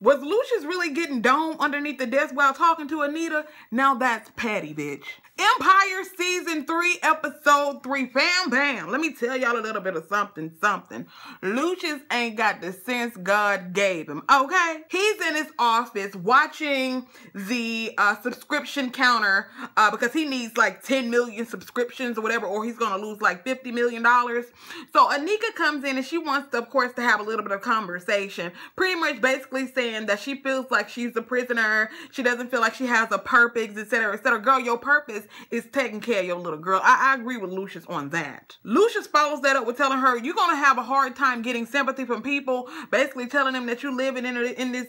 Was Lucius really getting dome underneath the desk while talking to Anita? Now that's petty, bitch. Empire Season 3, Episode 3. Bam, bam. Let me tell y'all a little bit of something. Lucius ain't got the sense God gave him, okay? He's in his office watching the subscription counter because he needs like 10 million subscriptions or whatever, or he's going to lose like $50 million. So Anika comes in and she wants to, of course, to have a little bit of conversation. Pretty much basically saying that she feels like she's a prisoner. She doesn't feel like she has a purpose, etc., etc. Girl, your purpose is taking care of your little girl. I agree with Lucius on that. Lucius follows that up with telling her, you're going to have a hard time getting sympathy from people. Basically telling them that you're living in this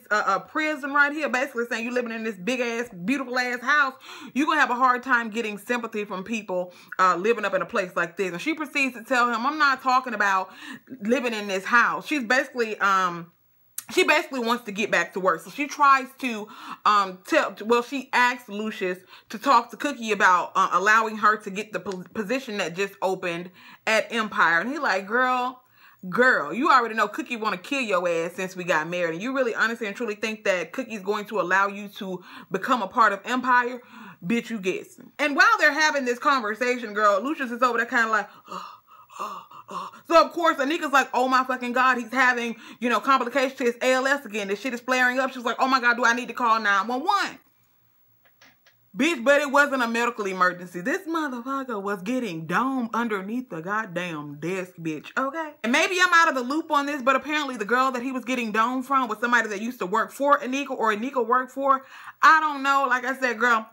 prison right here. Basically saying you're living in this big ass, beautiful ass house. You're going to have a hard time getting sympathy from people living up in a place like this. And she proceeds to tell him, I'm not talking about living in this house. She basically wants to get back to work. So she tries to she asks Lucius to talk to Cookie about allowing her to get the position that just opened at Empire. And he like, girl, you already know Cookie want to kill your ass since we got married. And you really honestly and truly think that Cookie's going to allow you to become a part of Empire? Bitch, you guessing. And while they're having this conversation, girl, Lucius is over there kind of like, So, of course, Anika's like, oh my fucking God, he's having, you know, complications to his ALS again. This shit is flaring up. She's like, oh my God, do I need to call 911? Bitch, but it wasn't a medical emergency. This motherfucker was getting domed underneath the goddamn desk, bitch, okay? And maybe I'm out of the loop on this, but apparently the girl that he was getting domed from was somebody that used to work for Anika or Anika worked for. I don't know. Like I said, girl,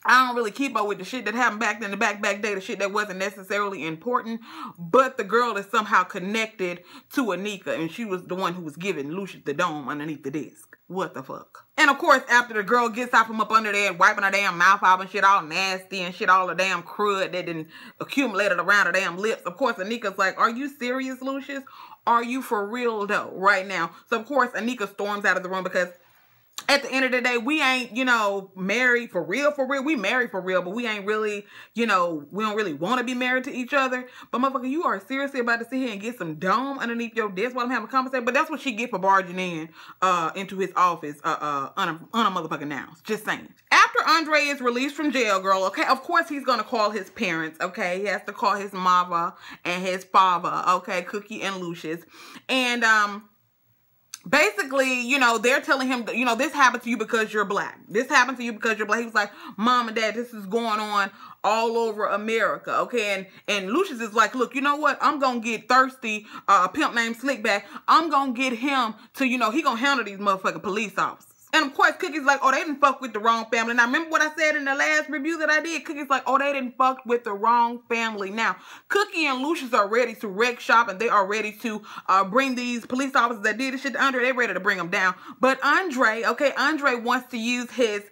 I don't really keep up with the shit that happened back in the back day, the shit that wasn't necessarily important, but the girl is somehow connected to Anika, and she was the one who was giving Lucius the dome underneath the desk. What the fuck? And of course, after the girl gets out from up under there and wiping her damn mouth off and shit all nasty and shit, all the damn crud that didn't accumulated around her damn lips, of course, Anika's like, are you serious, Lucius? Are you for real, though, right now? So, of course, Anika storms out of the room because at the end of the day, we ain't, you know, married for real. We married for real, but we ain't really, you know, we don't really want to be married to each other. But motherfucker, you are seriously about to sit here and get some dome underneath your desk while I'm having a conversation? But that's what she get for barging in into his office on a motherfucking nouns. Just saying. After Andre is released from jail, girl, okay, of course he's going to call his parents, okay? He has to call his mother and his father, okay, Cookie and Lucius. And, basically, you know, they're telling him, you know, this happened to you because you're black. This happened to you because you're black. He was like, Mom and Dad, this is going on all over America, okay? And Lucius is like, look, you know what? I'm going to get Thirsty, a pimp named Slickback. I'm going to get him to, you know, he going to handle these motherfucking police officers. And of course, Cookie's like, oh, they didn't fuck with the wrong family. Now, remember what I said in the last review that I did? Cookie's like, oh, they didn't fuck with the wrong family. Now, Cookie and Lucius are ready to wreck shop, and they are ready to bring these police officers that did this shit to Andre. They're ready to bring them down. But Andre, okay, Andre wants to use his,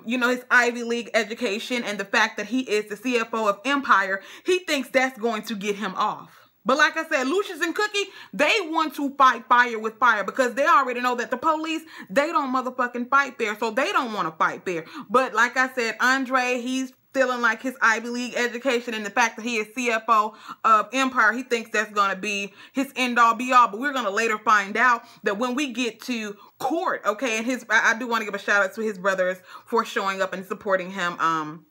you know, his Ivy League education and the fact that he is the CFO of Empire. He thinks that's going to get him off. But like I said, Lucius and Cookie, they want to fight fire with fire because they already know that the police, they don't motherfucking fight fair. So they don't want to fight fair. But like I said, Andre, he's feeling like his Ivy League education and the fact that he is CFO of Empire, he thinks that's going to be his end-all be-all. But we're going to later find out that when we get to court, okay, and I do want to give a shout-out to his brothers for showing up and supporting him,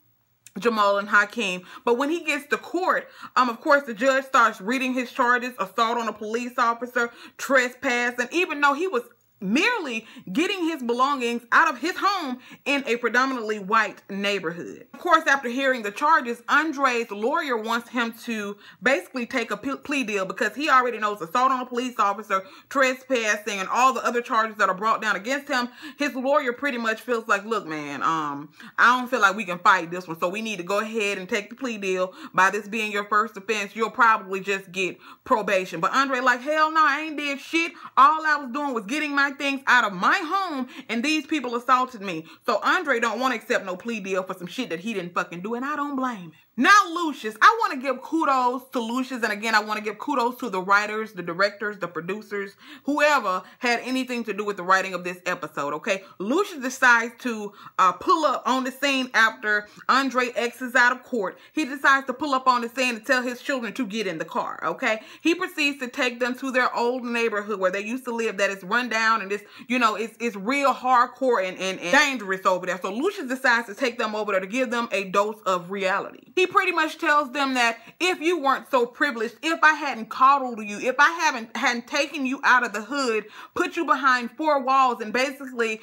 Jamal and Hakeem. But when he gets to court, of course, the judge starts reading his charges: assault on a police officer, trespass, and even though he was merely getting his belongings out of his home in a predominantly white neighborhood. Of course, after hearing the charges, Andre's lawyer wants him to basically take a plea deal because he already knows assault on a police officer, trespassing, and all the other charges that are brought down against him. His lawyer pretty much feels like, look, man, I don't feel like we can fight this one, so we need to go ahead and take the plea deal. By this being your first offense, you'll probably just get probation. But Andre like, hell no, I ain't did shit. All I was doing was getting my things out of my home, and these people assaulted me. So Andre don't want to accept no plea deal for some shit that he didn't fucking do, and I don't blame him. Now, Lucius, I want to give kudos to Lucius, and again, I want to give kudos to the writers, the directors, the producers, whoever had anything to do with the writing of this episode, okay? Lucius decides to pull up on the scene after Andre exits out of court. He decides to pull up on the scene and tell his children to get in the car, okay? He proceeds to take them to their old neighborhood where they used to live that is run down around, and it's, you know, it's real hardcore and dangerous over there. So Lucius decides to take them over there to give them a dose of reality. He pretty much tells them that if you weren't so privileged, if I hadn't coddled you, if I hadn't taken you out of the hood, put you behind four walls, and basically,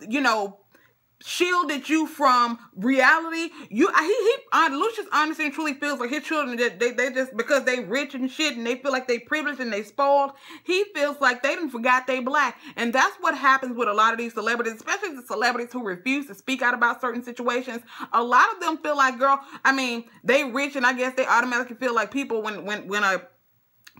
you know, shielded you from reality, Lucius honestly and truly feels like his children, that they just, because they rich and shit and they feel like they privileged and they spoiled, he feels like they done forgot they black. And that's what happens with a lot of these celebrities, especially the celebrities who refuse to speak out about certain situations. A lot of them feel like, girl, I mean, they rich, and I guess they automatically feel like people, when a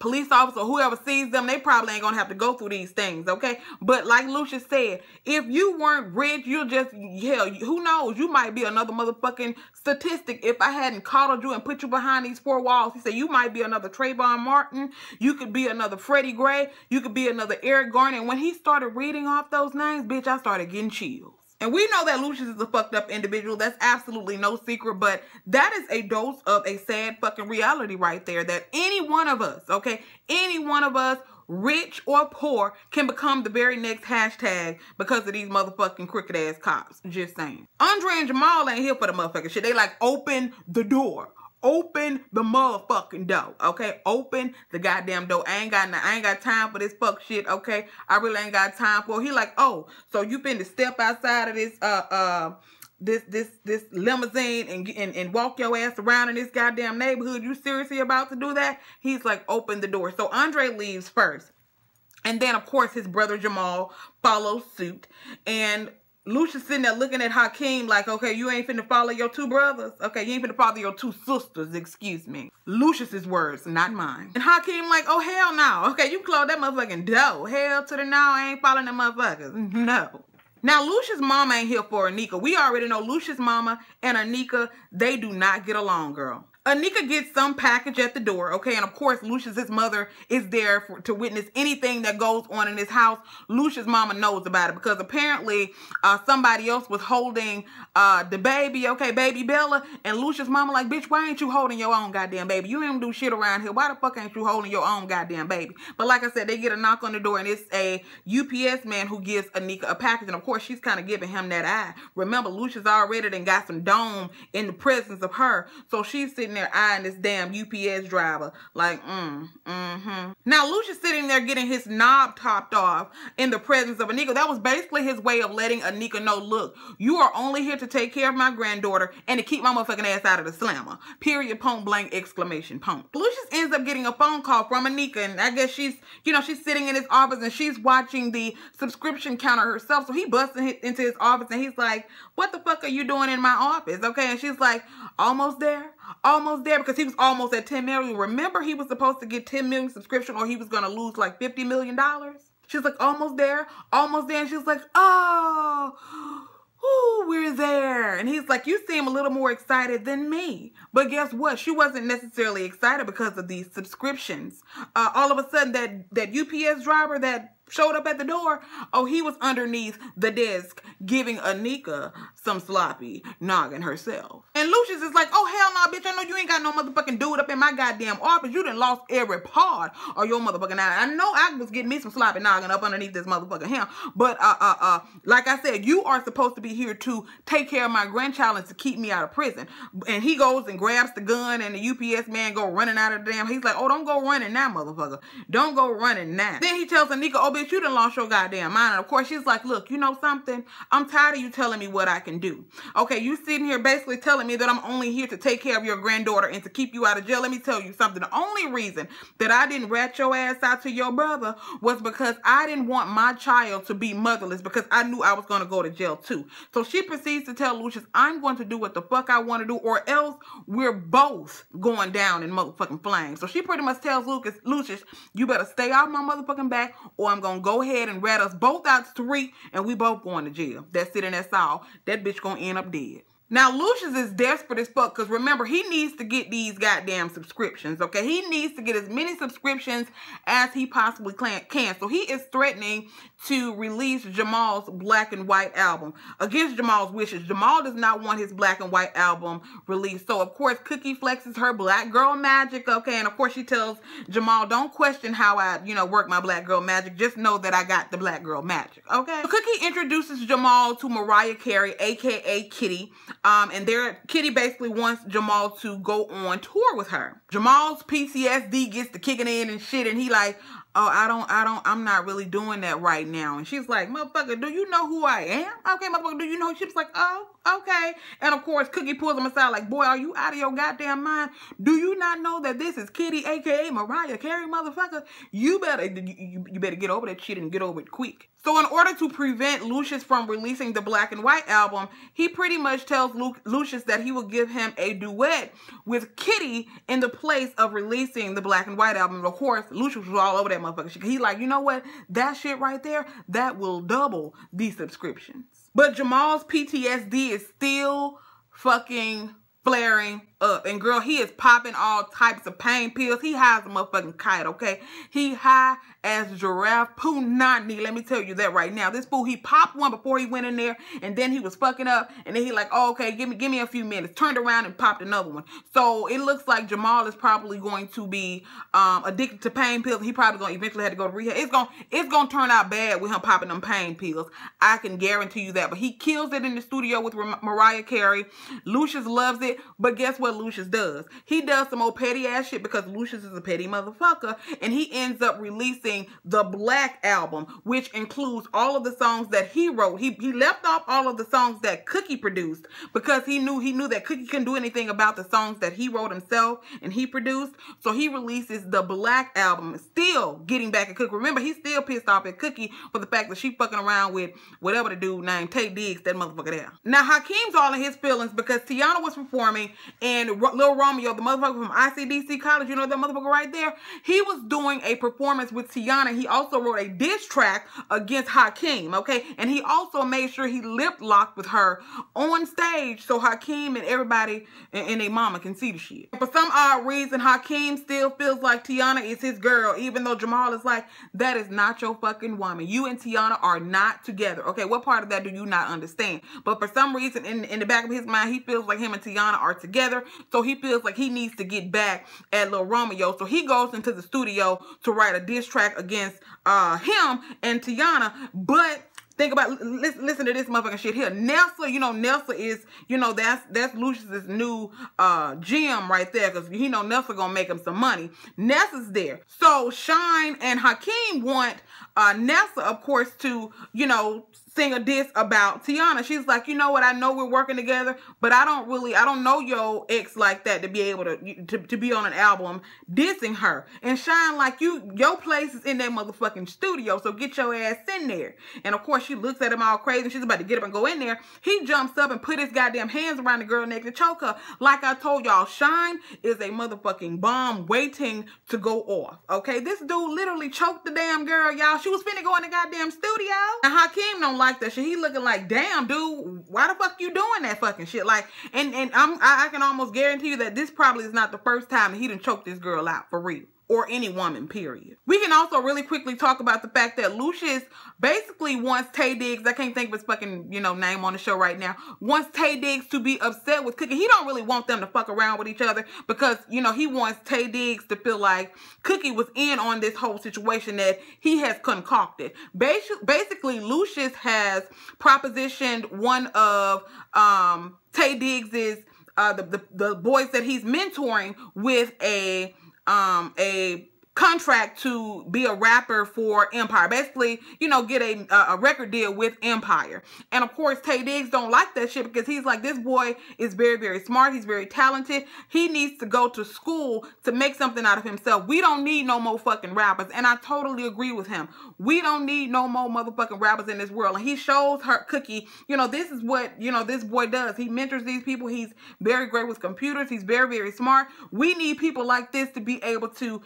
police officer or whoever sees them, they probably ain't gonna have to go through these things, okay? But like Lucius said, if you weren't rich, you'll just, hell, who knows? You might be another motherfucking statistic if I hadn't coddled you and put you behind these four walls. He said, you might be another Trayvon Martin. You could be another Freddie Gray. You could be another Eric Garner. And when he started reading off those names, bitch, I started getting chills. And we know that Lucius is a fucked up individual. That's absolutely no secret. But that is a dose of a sad fucking reality right there. That any one of us, okay, any one of us, rich or poor, can become the very next hashtag because of these motherfucking crooked ass cops. Just saying. Andre and Jamal ain't here for the motherfucking shit. They like, open the door. Open the motherfucking door, okay? Open the goddamn door. I ain't got time for this fuck shit, okay? I really ain't got time for it. He like, oh, so you finna step outside of this limousine and walk your ass around in this goddamn neighborhood? You seriously about to do that? He's like, open the door. So Andre leaves first. And then, of course, his brother Jamal follows suit. And Lucius sitting there looking at Hakeem like, okay, you ain't finna follow your two brothers. Okay, you ain't finna follow your two sisters, excuse me. Lucius's words, not mine. And Hakeem like, oh, hell no. Okay, you close that motherfucking door. Hell to the no, I ain't following them motherfuckers. No. Now, Lucius' mama ain't here for Anika. We already know Lucius' mama and Anika, they do not get along, girl. Anika gets some package at the door, okay? And of course, Lucius's mother is there to witness anything that goes on in this house. Lucius' mama knows about it because apparently somebody else was holding the baby, okay, baby Bella. And Lucius' mama like, bitch, why ain't you holding your own goddamn baby? You ain't do shit around here. Why the fuck ain't you holding your own goddamn baby? But like I said, they get a knock on the door and it's a UPS man who gives Anika a package. And of course, she's kind of giving him that eye. Remember, Lucius already done got some dome in the presence of her. So she's sitting there eyeing this damn UPS driver like, Now, Lucius sitting there getting his knob topped off in the presence of Anika. That was basically his way of letting Anika know, look, you are only here to take care of my granddaughter and to keep my motherfucking ass out of the slammer. Period, point blank, exclamation point. Lucius ends up getting a phone call from Anika, and I guess she's, you know, she's sitting in his office and she's watching the subscription counter herself. So he busts into his office and he's like, what the fuck are you doing in my office? Okay, and she's like, almost there, because he was almost at 10 million. Remember, he was supposed to get 10 million subscription or he was going to lose like $50 million. She's like, almost there. And she's like, oh, ooh, we're there. And he's like, you seem a little more excited than me. But guess what? She wasn't necessarily excited because of these subscriptions. All of a sudden, that UPS driver that showed up at the door, oh, he was underneath the desk giving Anika some sloppy noggin herself. And Lucius is like, oh, hell no, bitch, I know you ain't got no motherfucking dude up in my goddamn office. You done lost every part of your motherfucking eye. I know I was getting me some sloppy noggin up underneath this motherfucking ham. But, like I said, you are supposed to be here to take care of my grandchild and to keep me out of prison. And he goes and grabs the gun and the UPS man go running out of the damn. He's like, oh, don't go running now, motherfucker. Don't go running now. Then he tells Anika, oh, bitch, you done lost your goddamn mind. And of course, she's like, look, you know something? I'm tired of you telling me what I can do. Okay, you sitting here basically telling me that I'm only here to take care of your granddaughter and to keep you out of jail. Let me tell you something. The only reason that I didn't rat your ass out to your brother was because I didn't want my child to be motherless because I knew I was going to go to jail too. So she proceeds to tell Lucius, I'm going to do what the fuck I want to do or else we're both going down in motherfucking flames. So she pretty much tells Lucius, you better stay off my motherfucking back or I'm going to go ahead and rat us both out to 3 and we both going to jail. That's it and that's all. That bitch going to end up dead. Now, Lucius is desperate as fuck because remember, he needs to get these goddamn subscriptions, okay? He needs to get as many subscriptions as he possibly can. So he is threatening to release Jamal's black and white album against Jamal's wishes. Jamal does not want his black and white album released. So, of course, Cookie flexes her black girl magic, okay? And, of course, she tells Jamal, don't question how I, work my black girl magic. Just know that I got the black girl magic, okay? So Cookie introduces Jamal to Mariah Carey, a.k.a. Kitty. And Kitty basically wants Jamal to go on tour with her. Jamal's PTSD gets to kicking in and shit, and he like, oh, I'm not really doing that right now. And she's like, motherfucker, do you know who I am? Okay, motherfucker, do you know? She was like, oh, okay. And of course, Cookie pulls him aside like, boy, are you out of your goddamn mind? Do you not know that this is Kitty, aka Mariah Carey, motherfucker? You better get over that shit and get over it quick. So in order to prevent Lucius from releasing the black and white album, he pretty much tells Lucius that he will give him a duet with Kitty in the place of releasing the black and white album. And of course, Lucius was all over that motherfucker. He's like, you know what? That shit right there, that will double these subscriptions. But Jamal's PTSD is still fucking flaring up. And girl, he is popping all types of pain pills. He high as a motherfucking kite, okay? He high as giraffe punani. Let me tell you that right now. This fool, he popped one before he went in there, and then he was fucking up, and then he like, oh, okay, give me a few minutes. Turned around and popped another one. So it looks like Jamal is probably going to be addicted to pain pills. He probably gonna eventually have to go to rehab. It's gonna turn out bad with him popping them pain pills. I can guarantee you that. But he kills it in the studio with Mariah Carey. Lucius loves it. But guess what Lucius does? He does some old petty ass shit because Lucius is a petty motherfucker, and he ends up releasing the Black album, which includes all of the songs that he wrote. He left off all of the songs that Cookie produced because he knew that Cookie couldn't do anything about the songs that he wrote himself and he produced. So he releases the Black album, still getting back at Cookie. Remember, he's still pissed off at Cookie for the fact that she fucking around with whatever the dude named Tay Diggs, that motherfucker there. Now Hakeem's all in his feelings because Tiana was performing, and Lil Romeo, the motherfucker from ICDC College, you know that motherfucker right there, he was doing a performance with Tiana. He also wrote a diss track against Hakeem, okay? And he also made sure he lip-locked with her on stage so Hakeem and everybody and their mama can see the shit. For some odd reason, Hakeem still feels like Tiana is his girl, even though Jamal is like, that is not your fucking woman. You and Tiana are not together, okay? What part of that do you not understand? But for some reason, in the back of his mind, he feels like him and Tiana are together, so he feels like he needs to get back at Lil Romeo. So he goes into the studio to write a diss track against him and Tiana. But think about, listen to this motherfucking shit here. Nelsa, Nelsa is, that's Lucius's new gem right there, because Nelsa gonna make him some money. Nessa's there. So Shine and Hakeem want Nessa, of course, to, sing a diss about Tiana. She's like, you know what, I know we're working together, but I don't know your ex like that to be able to be on an album dissing her. And Shine like, your place is in that motherfucking studio, so get your ass in there. And of course she looks at him all crazy, and she's about to get up and go in there. He jumps up and put his goddamn hands around the girl neck to choke her. Like I told y'all, Shine is a motherfucking bomb waiting to go off, okay? This dude literally choked the damn girl, y'all. She was finna go in the goddamn studio. And Hakeem don't like that shit. He looking like, damn, dude, why the fuck you doing that fucking shit? Like, and I can almost guarantee you that this probably is not the first time that he done choked this girl out, for real. Or any woman, period. We can also really quickly talk about the fact that Lucius basically wants Tay Diggs, I can't think of his fucking, name on the show right now, wants Tay Diggs to be upset with Cookie. He don't really want them to fuck around with each other because, he wants Tay Diggs to feel like Cookie was in on this whole situation that he has concocted. Basically, Lucius has propositioned one of Tay Diggs's, the boys that he's mentoring with a contract to be a rapper for Empire. Basically, get a record deal with Empire. And of course, Tay Diggs don't like that shit because he's like, this boy is very, very smart. He's very talented. He needs to go to school to make something out of himself. We don't need no more fucking rappers. And I totally agree with him. We don't need no more motherfucking rappers in this world. And he shows her Cookie, this is what, this boy does. He mentors these people. He's very great with computers. He's very, very smart. We need people like this to be able to,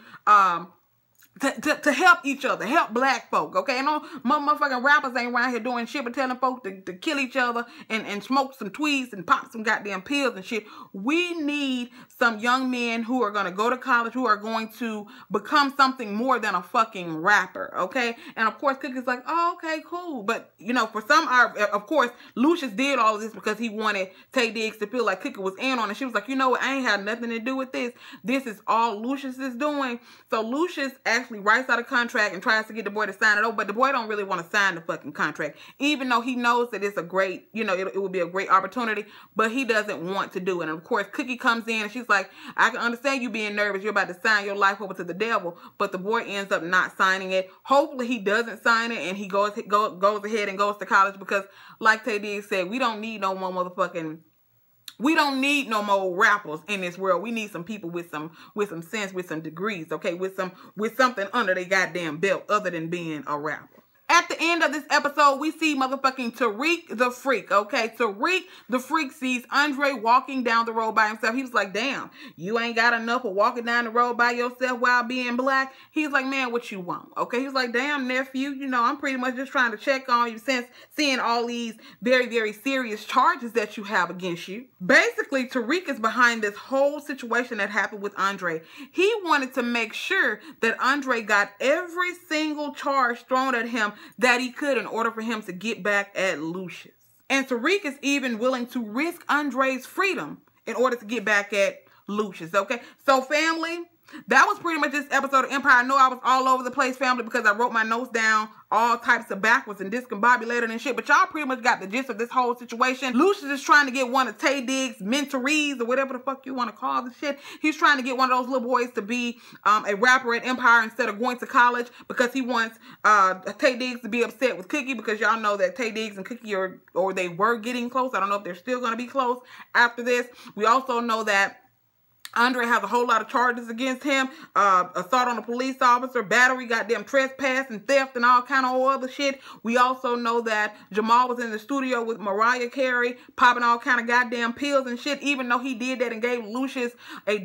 to help each other, help black folk, okay? No motherfucking rappers ain't around here doing shit but telling folks to kill each other and smoke some tweeds and pop some goddamn pills and shit. We need some young men who are going to go to college, who are going to become something more than a fucking rapper, okay? And of course, Cookie's like, oh, okay, cool. But, you know, for some, of course, Lucius did all of this because he wanted Tay Diggs to feel like Cookie was in on it. She was like, you know what, I ain't had nothing to do with this. This is all Lucius is doing. So Lucius actually writes out a contract and tries to get the boy to sign it over, but the boy don't really want to sign the fucking contract, even though he knows that it's a great, you know, it would be a great opportunity, but he doesn't want to do it. And of course, Cookie comes in and she's like, I can understand you being nervous. You're about to sign your life over to the devil, but the boy ends up not signing it. Hopefully he doesn't sign it and he goes ahead and goes to college, because like Tay Diggs said, we don't need no more motherfucking, we don't need no more rappers in this world. We need some people with some sense, with some degrees, okay? With something under their goddamn belt other than being a rapper. At the end of this episode, we see motherfucking Tariq the Freak, okay? Tariq the Freak sees Andre walking down the road by himself. He was like, damn, you ain't got enough of walking down the road by yourself while being black? He's like, man, what you want, okay? He's like, damn, nephew, you know, I'm pretty much just trying to check on you since seeing all these very, very serious charges that you have against you. Basically, Tariq is behind this whole situation that happened with Andre. He wanted to make sure that Andre got every single charge thrown at him that he could in order for him to get back at Lucius. And Tariq is even willing to risk Andre's freedom in order to get back at Lucius, okay? So family, that was pretty much this episode of Empire. I know I was all over the place, family, because I wrote my notes down all types of backwards and discombobulated and shit. But y'all pretty much got the gist of this whole situation. Lucius is trying to get one of Tay Diggs' mentorees, or whatever the fuck you want to call the shit. He's trying to get one of those little boys to be a rapper at Empire instead of going to college, because he wants Tay Diggs to be upset with Cookie, because y'all know that Tay Diggs and Cookie or they were getting close. I don't know if they're still going to be close after this. We also know that Andre has a whole lot of charges against him. Assault on a police officer, battery, goddamn trespass, and theft, and all kind of other shit. We also know that Jamal was in the studio with Mariah Carey, popping all kind of goddamn pills and shit, even though he did that and gave Lucius a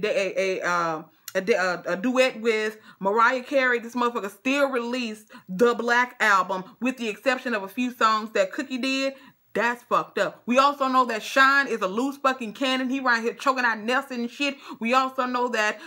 duet with Mariah Carey. This motherfucker still released the Black album, with the exception of a few songs that Cookie did. That's fucked up. We also know that Sean is a loose fucking cannon. He right here choking out Nelson and shit. We also know that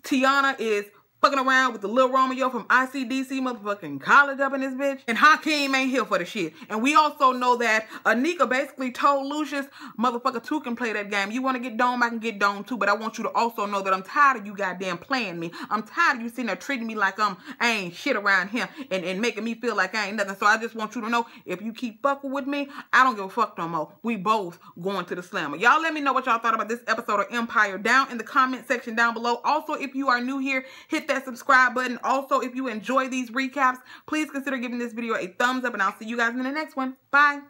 Tiana is fucking around with the Lil Romeo from ICDC motherfucking college up in this bitch. And Hakeem ain't here for the shit. And we also know that Anika basically told Lucius, motherfucker, two can play that game. You want to get dome, I can get dome too. But I want you to also know that I'm tired of you goddamn playing me. I'm tired of you sitting there treating me like I ain't shit around here and making me feel like I ain't nothing. So I just want you to know, if you keep fucking with me, I don't give a fuck no more. We both going to the slammer. Y'all let me know what y'all thought about this episode of Empire down in the comment section down below. Also, if you are new here, hit that subscribe button. Also, if you enjoy these recaps, please consider giving this video a thumbs up, and I'll see you guys in the next one. Bye.